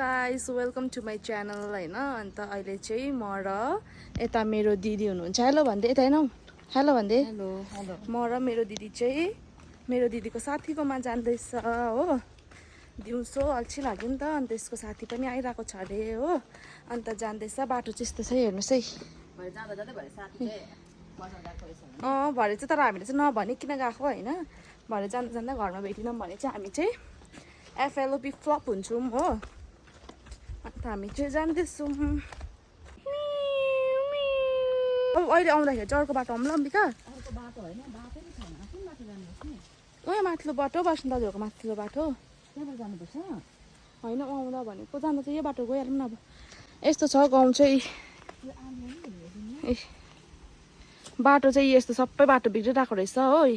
Guys welcome to my channel होइन। अन्त अहिले चाहिँ म र यता मेरो दिदी हुनुहुन्छ। हेलो भन्दै यता होइन हेलो भन्दै म र मेरो दिदी चाहिँ मेरो दिदीको साथीकोमा जाँदैछ हो। दिउँसो अल्छी लाग्यो नि त, अन्त यसको साथी पनि आइरहेको छ अरे हो। अन्त जाँदैछ, बाटो चाहिँ यस्तो छ हेर्नुहोस् है। भरे चाहिँ तर हामीले चाहिँ नभनिकन गएको होइन। भरे जाँदा जाँदा घरमा भेटिनौँ भने चाहिँ हामी चाहिँ एफएलओपी फ्लप हुन्छौँ हो। अन्त हामी चाहिँ जाँदैछौँ। अब अहिले आउँदाखेरि चाहिँ अर्को बाटो आउँला अम्बिका। उयो माथिल्लो बाटो बस्नु दाजुहरूको माथिल्लो बाटो होइन आउँदा भनेको जाँदा चाहिँ यो बाटो गइहालौँ न। अब यस्तो छ गाउँ चाहिँ, बाटो चाहिँ यस्तो सबै बाटो बिग्रिरहेको रहेछ हो।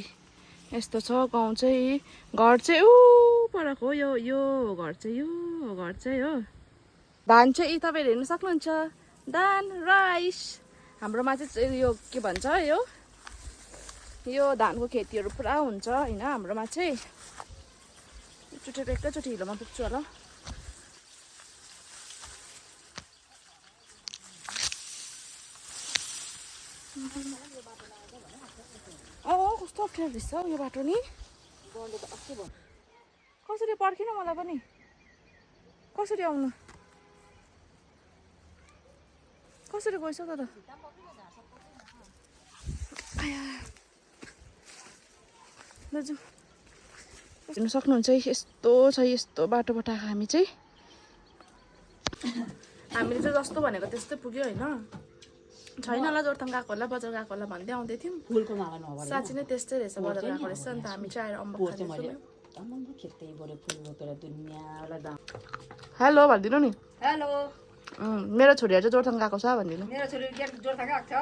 यस्तो छ गाउँ चाहिँ। घर चाहिँ ऊ परको हो, यो घर चाहिँ यो घर चाहिँ हो। धान चाहिँ तपाईँहरू हेर्नु सक्नुहुन्छ, धान राइस हाम्रोमा चाहिँ यो के भन्छ यो धानको खेतीहरू पुरा हुन्छ होइन हाम्रोमा चाहिँ। एकैचोटि हिलोमा पुग्छु होला। कस्तो अप्ठ्यारो रहेछ यो बाटो नि। कसरी पर्खिन मलाई पनि, कसरी आउनु, कसरी गएछ त दाजु हेर्नु सक्नुहुन्छ यस्तो छ। यस्तो बाटोबाट आएको हामी चाहिँ, हामीले चाहिँ जस्तो भनेको त्यस्तै पुग्यो होइन। छैन होला जोरथाङ गएको होला, बजार गएको होला भन्दै आउँदै थियौँ। साँच्ची नै त्यस्तै रहेछ, बजार गएको रहेछ। अन्त हामी चाहिँ आएर अम्बक खाँदैछौँ। हेलो भनिदिनु नि। हेलो, मेरो छोरीहरू चाहिँ जोरथाङ गएको छ भनिदिनु। मेरो छोरी जोरथाङ गएको छ।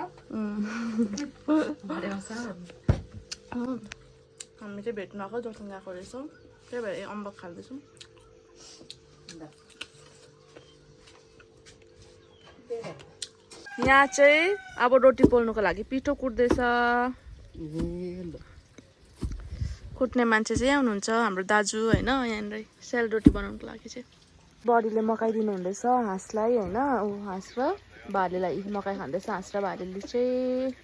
हामी चाहिँ भेट्नु आएको जोरथाङ गएको रहेछौँ, त्यही भएर अम्बक खाँदैछौँ। यहाँ चाहिँ अब रोटी पोल्नुको लागि पिठो कुट्दैछ। कुट्ने मान्छे चाहिँ यहाँ हुनुहुन्छ हाम्रो दाजु होइन। यहाँनिर सेलरोटी बनाउनुको लागि चाहिँ बडीले मकै दिनु हुँदैछ हाँसलाई होइन। ऊ हाँस र भालेलाई मकै खाँदैछ। हाँस र भालेले चाहिँ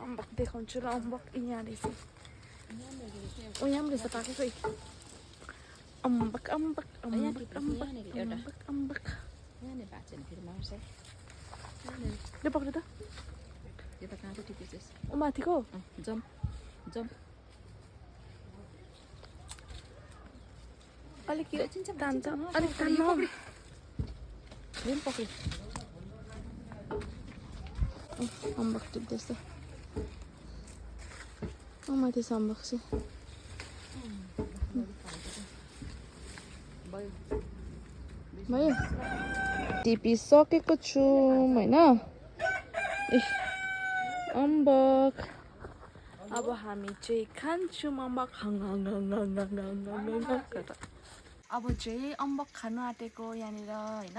अम्बक देखाउँछु र अम्बक यहाँ रहेछ। यहाँ पनि रहेछ पाकेकै अम्बक अम्बक अम्बक अम्बक अम्बक। ले पक्रियो त ऊ माथिको जम जम अलिक तान्छ, अलिक तान्न पक्रियो। अम्बक टिप्दैछ माथि अम्बक चाहिँ भयो। टिपिसकेको छु होइन। अम्बक अब हामी चाहिँ खान्छौँ अम्बक। अब चाहिँ अम्बक खानु आँटेको यहाँनिर होइन।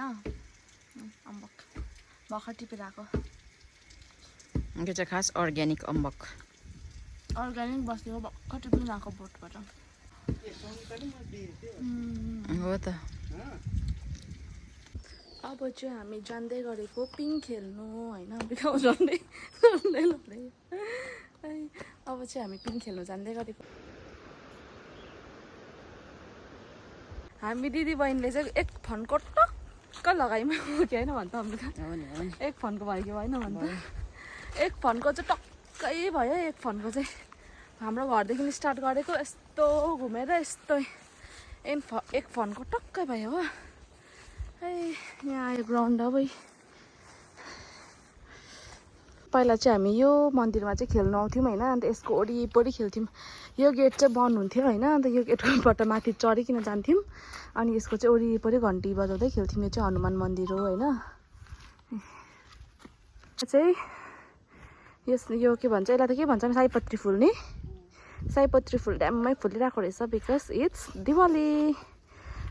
अम्बक भर्खर टिपेर आएको। यो चाहिँ खास अर्ग्यानिक अम्बक, अर्ग्यानिक बस्तीको भर्खर टिप्नु आएको बोटबाट हो त। अब चाहिँ हामी जाँदै गरेको पिङ खेल्नु होइन। झन्डै अब चाहिँ हामी पिङ खेल्नु जाँदै गरेको। हामी दिदी बहिनीले चाहिँ एक फन्को टक्क लगाइमा हो कि होइन भन्छ अम्बिका। एक फन्को भयो कि भएन भन्छ। एक फन्को चाहिँ टक्कै भयो। एक फन्को चाहिँ हाम्रो घरदेखि स्टार्ट गरेको यस्तो घुमेर यस्तो एक फन्को टक्कै भयो हो। यहाँ आयो ग्राउन्ड। अब पहिला चाहिँ हामी यो मन्दिरमा चाहिँ खेल्नु आउँथ्यौँ होइन। अन्त यसको वरिपरि खेल्थ्यौँ। यो गेट चाहिँ बन्द हुन्थ्यो होइन। अन्त यो गेटबाट माथि चढिकन जान्थ्यौँ। अनि यसको चाहिँ वरिपरि घन्टी बजाउँदै खेल्थ्यौँ। यो चाहिँ हनुमान मन्दिर हो होइन। चाहिँ यो के भन्छ, यसलाई त के भन्छ सयपत्री फुल नि। सयपत्री फुल ड्याममै फुलिरहेको रहेछ बिकज इट्स दिवाली।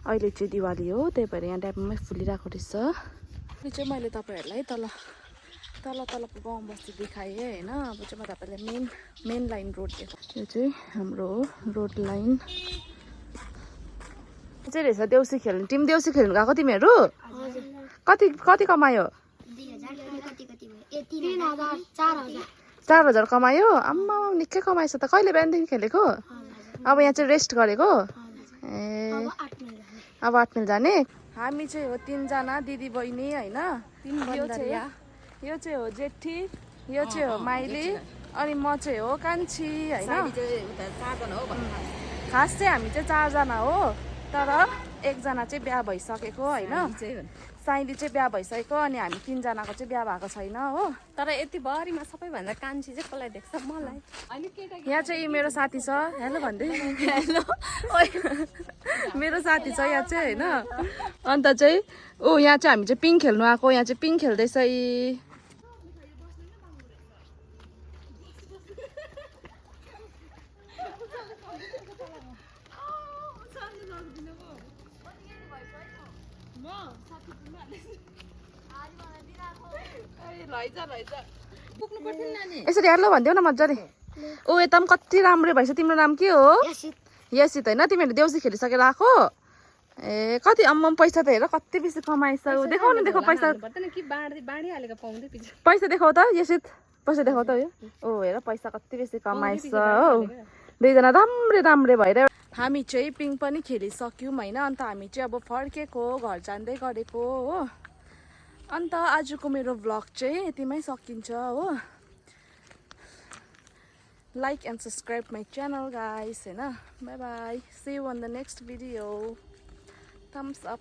अहिले चाहिँ दिवाली हो, त्यही भएर यहाँ ड्याममै फुलिरहेको रहेछ। यो चाहिँ मैले तपाईँहरूलाई तलको गाउँ बस्ती देखाएँ होइन। अब चाहिँ म तपाईँलाई मेन लाइन रोड देखाउँछु। यो चाहिँ हाम्रो रोड लाइन। चाहिँ रहेछ देउसी खेल्नु टिम देउसी खेल्नु गएको तिमीहरू कति कति कमायो 4,000 कमायो आम्मा निकै कमाएछ त कहिले बिहानदेखि खेलेको अब यहाँ चाहिँ रेस्ट गरेको ए अब 8 माइल जाने हामी चाहिँ हो 3 जना दिदी बहिनी हैन यो चाहिँ हो जेठी यो चाहिँ हो माइली अनि म चाहिँ हो कान्छी हैन खास चाहिँ हामी चाहिँ 4 जना हो तर एकजना चाहिँ बिहा भइसकेको हैन साइली चाहिँ बिहा भइसकेको अनि हामी 3 जनाको चाहिँ बिहा भएको छैन हो तर यति भरिमा सबैभन्दा कान्छी चाहिँ कसलाई देख्छ मलाई यहाँ चाहिँ मेरो साथी छ हेलो भन्दै हेलो मेरो साथी छ यहाँ चाहिँ हैन अन्त चाहिँ ओ यहाँ चाहिँ हामी चाहिँ पिङ खेल्नु आएको यहाँ चाहिँ पिङ खेल्दैछ यसरी हेर्लो भनिदेऊ न मजाले ओ यता पनि कति राम्रो भएछ तिम्रो नाम के हो यसित होइन तिमीहरूले देउसी खेलिसकेर आएको ए कति अम्म पैसा त हेर कति बेसी कमाएछ देखाउ न देखो पैसा पैसा देखाउ त यसित पैसा देखाउ त ओ हेर पैसा कति बेसी कमाएछ हो 2 जना राम्रे राम्रे भएर हामी चाहिँ पिङ पनि खेलिसक्यौँ होइन अन्त हामी चाहिँ अब फर्केको घर जाँदै गरेको हो अन्त आजको मेरो भ्लग चाहिँ यतिमै सकिन्छ हो like and subscribe my channel guys हैन bye bye see you on the next video thumbs up